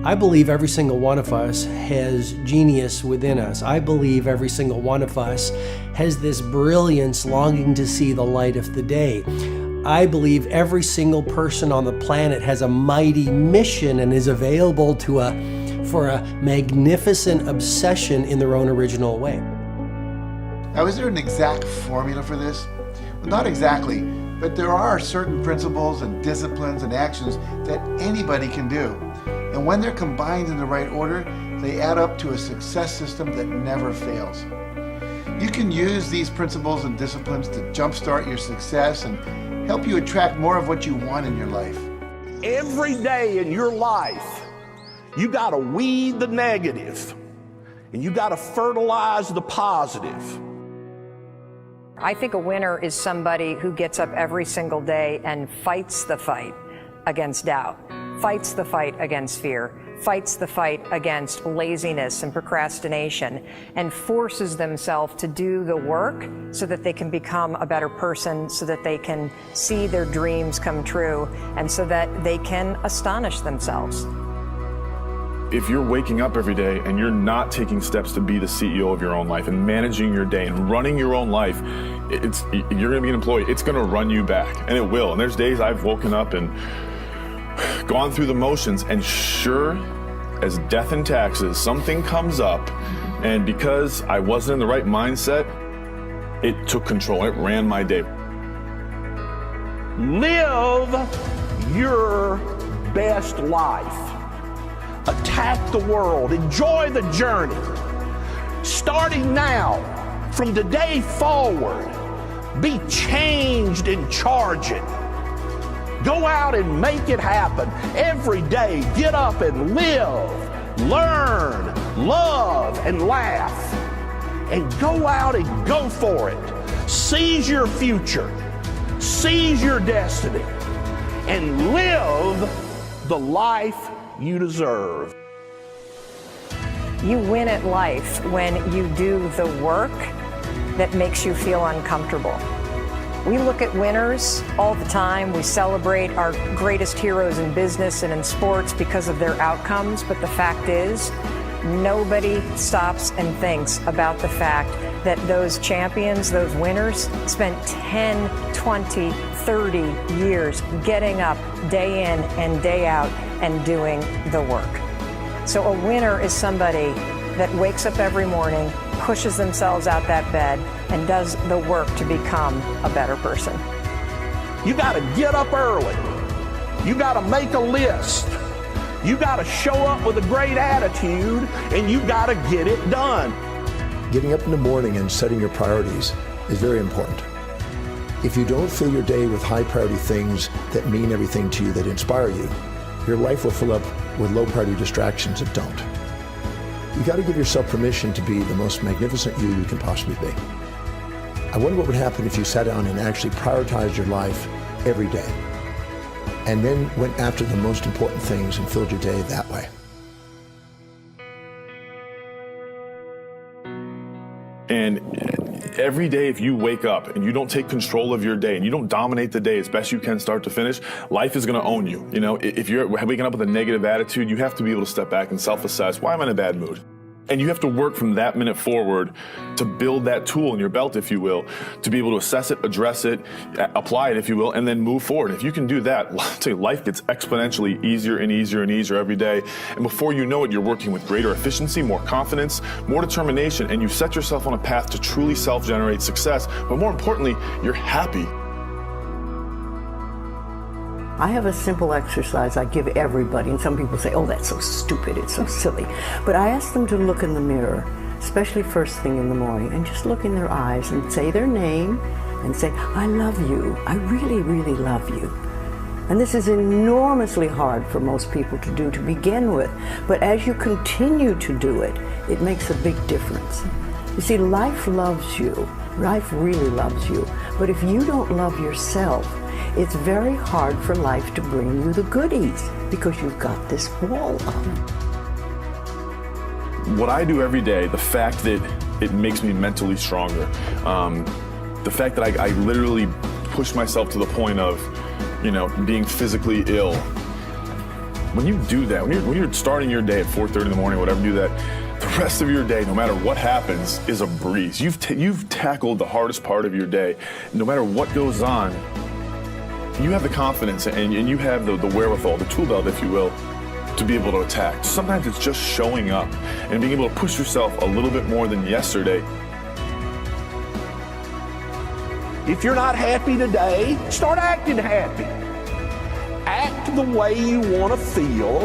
I believe every single one of us has genius within us. I believe every single one of us has this brilliance longing to see the light of the day. I believe every single person on the planet has a mighty mission and is available for a magnificent obsession in their own original way. Now, is there an exact formula for this? Well, not exactly, but there are certain principles and disciplines and actions that anybody can do. And when they're combined in the right order, they add up to a success system that never fails. You can use these principles and disciplines to jumpstart your success and help you attract more of what you want in your life. Every day in your life, you gotta weed the negative and you gotta fertilize the positive. I think a winner is somebody who gets up every single day and fights the fight against doubt, fights the fight against fear, fights the fight against laziness and procrastination, and forces themselves to do the work so that they can become a better person, so that they can see their dreams come true, and so that they can astonish themselves. If you're waking up every day and you're not taking steps to be the CEO of your own life and managing your day and running your own life, you're going to be an employee. It's going to run you back, and it will. And there's days I've woken up and gone through the motions, and sure as death and taxes, something comes up, and because I wasn't in the right mindset, it took control. It ran my day. Live your best life. Attack the world. Enjoy the journey. Starting now, from today forward, be changed and charge it. Go out and make it happen. Every day, get up and live, learn, love, and laugh. And go out and go for it. Seize your future. Seize your destiny. And live the life you deserve. You win at life when you do the work that makes you feel uncomfortable. We look at winners all the time. We celebrate our greatest heroes in business and in sports because of their outcomes, but the fact is, nobody stops and thinks about the fact that those champions, those winners, spent 10, 20, 30 years getting up day in and day out and doing the work. So a winner is somebody that wakes up every morning, pushes themselves out that bed, and does the work to become a better person. You gotta get up early. You gotta make a list. You gotta show up with a great attitude, and you gotta get it done. Getting up in the morning and setting your priorities is very important. If you don't fill your day with high priority things that mean everything to you, that inspire you, your life will fill up with low priority distractions that don't. You got to give yourself permission to be the most magnificent you can possibly be. I wonder what would happen if you sat down and actually prioritized your life every day, and then went after the most important things and filled your day that way. And every day, if you wake up and you don't take control of your day and you don't dominate the day as best you can start to finish, life is going to own you. You know, if you're waking up with a negative attitude, you have to be able to step back and self-assess. Why am I in a bad mood? And you have to work from that minute forward to build that tool in your belt, if you will, to be able to assess it, address it, apply it, if you will, and then move forward. If you can do that, I'll tell you, life gets exponentially easier and easier and easier every day. And before you know it, you're working with greater efficiency, more confidence, more determination, and you set yourself on a path to truly self-generate success. But more importantly, you're happy. I have a simple exercise I give everybody, and some people say, oh, that's so stupid, it's so silly. But I ask them to look in the mirror, especially first thing in the morning, and just look in their eyes and say their name and say, I love you, I really, really love you. And this is enormously hard for most people to do to begin with, but as you continue to do it, it makes a big difference. You see, life loves you, life really loves you, but if you don't love yourself, it's very hard for life to bring you the goodies because you've got this wall up. What I do every day, the fact that it makes me mentally stronger, the fact that I literally push myself to the point of, being physically ill, When you do that, when you're starting your day at 4:30 in the morning, whatever, do that, the rest of your day, no matter what happens, is a breeze. You've tackled the hardest part of your day. No matter what goes on, you have the confidence and you have the wherewithal, the tool belt, if you will, to be able to attack. Sometimes it's just showing up and being able to push yourself a little bit more than yesterday. If you're not happy today, start acting happy. Act the way you want to feel,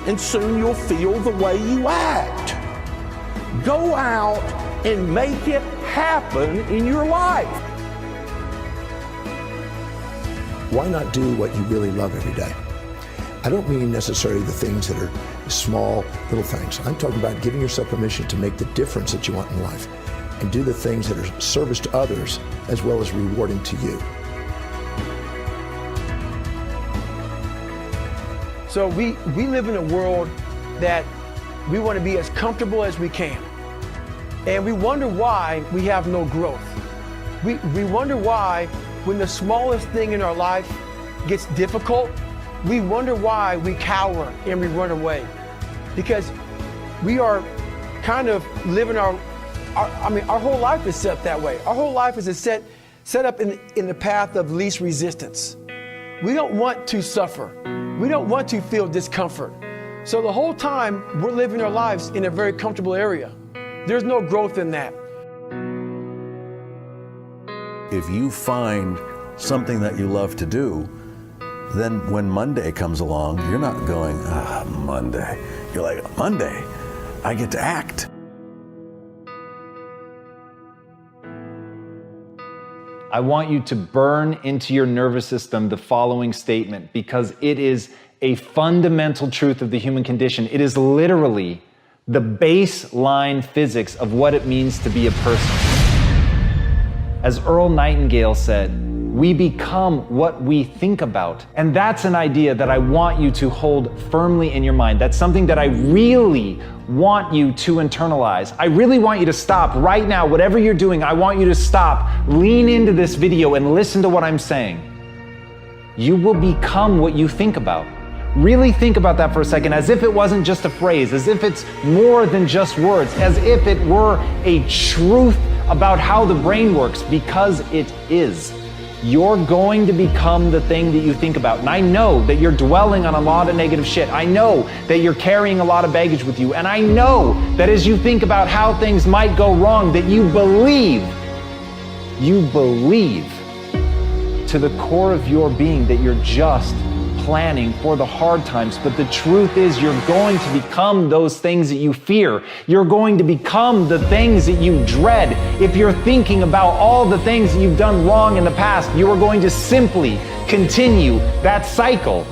and soon you'll feel the way you act. Go out and make it happen in your life. Why not do what you really love every day? I don't mean necessarily the things that are small, little things. I'm talking about giving yourself permission to make the difference that you want in life and do the things that are service to others as well as rewarding to you. So we live in a world that we want to be as comfortable as we can. And we wonder why we have no growth. We wonder why when the smallest thing in our life gets difficult, we wonder why we cower and we run away. Because we are kind of living our whole life is set that way. Our whole life is set up in the path of least resistance. We don't want to suffer. We don't want to feel discomfort. So the whole time we're living our lives in a very comfortable area. There's no growth in that. If you find something that you love to do, then when Monday comes along, you're not going, Monday. You're like, Monday, I get to act. I want you to burn into your nervous system the following statement, because it is a fundamental truth of the human condition. It is literally the baseline physics of what it means to be a person. As Earl Nightingale said, we become what we think about. And that's an idea that I want you to hold firmly in your mind. That's something that I really want you to internalize. I really want you to stop right now. Whatever you're doing, I want you to stop, lean into this video and listen to what I'm saying. You will become what you think about. Really think about that for a second, as if it wasn't just a phrase, as if it's more than just words, as if it were a truth about how the brain works, because it is. You're going to become the thing that you think about. And I know that you're dwelling on a lot of negative shit. I know that you're carrying a lot of baggage with you. And I know that as you think about how things might go wrong, that you believe to the core of your being that you're just planning for the hard times. But the truth is, you're going to become those things that you fear. You're going to become the things that you dread. If you're thinking about all the things that you've done wrong in the past, you are going to simply continue that cycle.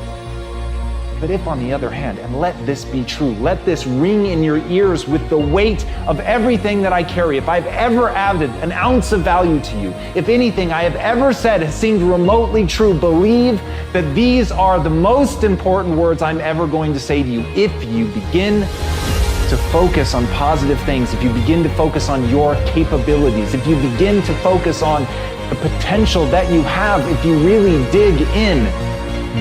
But if, on the other hand, and let this be true, let this ring in your ears with the weight of everything that I carry, if I've ever added an ounce of value to you, if anything I have ever said has seemed remotely true, believe that these are the most important words I'm ever going to say to you. If you begin to focus on positive things, if you begin to focus on your capabilities, if you begin to focus on the potential that you have, if you really dig in,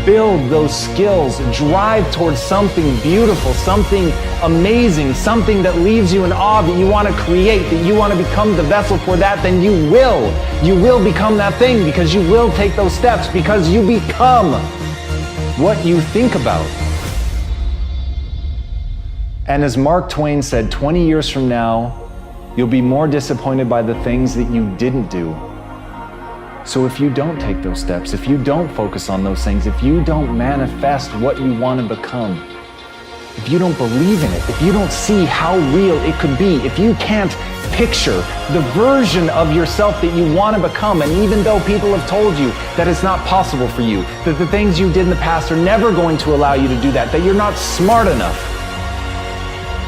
build those skills, drive towards something beautiful, something amazing, something that leaves you in awe, that you want to create, that you want to become the vessel for that, then you will become that thing, because you will take those steps, because you become what you think about. And as Mark Twain said, 20 years from now, you'll be more disappointed by the things that you didn't do. So if you don't take those steps, if you don't focus on those things, if you don't manifest what you want to become, if you don't believe in it, if you don't see how real it could be, if you can't picture the version of yourself that you want to become, and even though people have told you that it's not possible for you, that the things you did in the past are never going to allow you to do that you're not smart enough,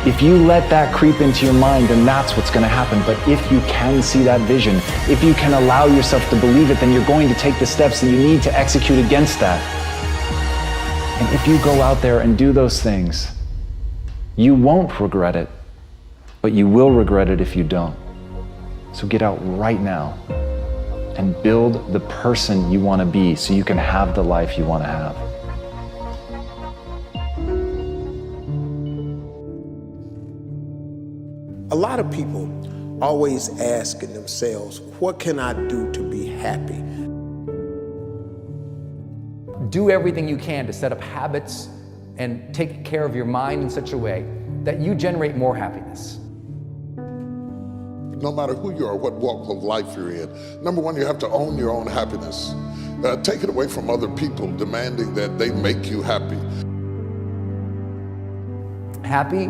if you let that creep into your mind, then that's what's going to happen. But if you can see that vision, if you can allow yourself to believe it, then you're going to take the steps that you need to execute against that. And if you go out there and do those things, you won't regret it, but you will regret it if you don't. So get out right now and build the person you want to be so you can have the life you want to have. A lot of people always asking themselves, what can I do to be happy? Do everything you can to set up habits and take care of your mind in such a way that you generate more happiness. No matter who you are, what walk of life you're in, number one, you have to own your own happiness. Take it away from other people demanding that they make you happy. Happy,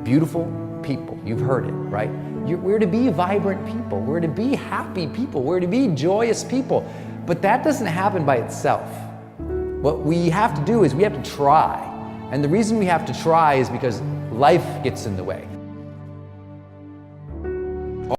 beautiful people. You've heard it, right? We're to be vibrant people. We're to be happy people. We're to be joyous people. But that doesn't happen by itself. What we have to do is we have to try. And the reason we have to try is because life gets in the way.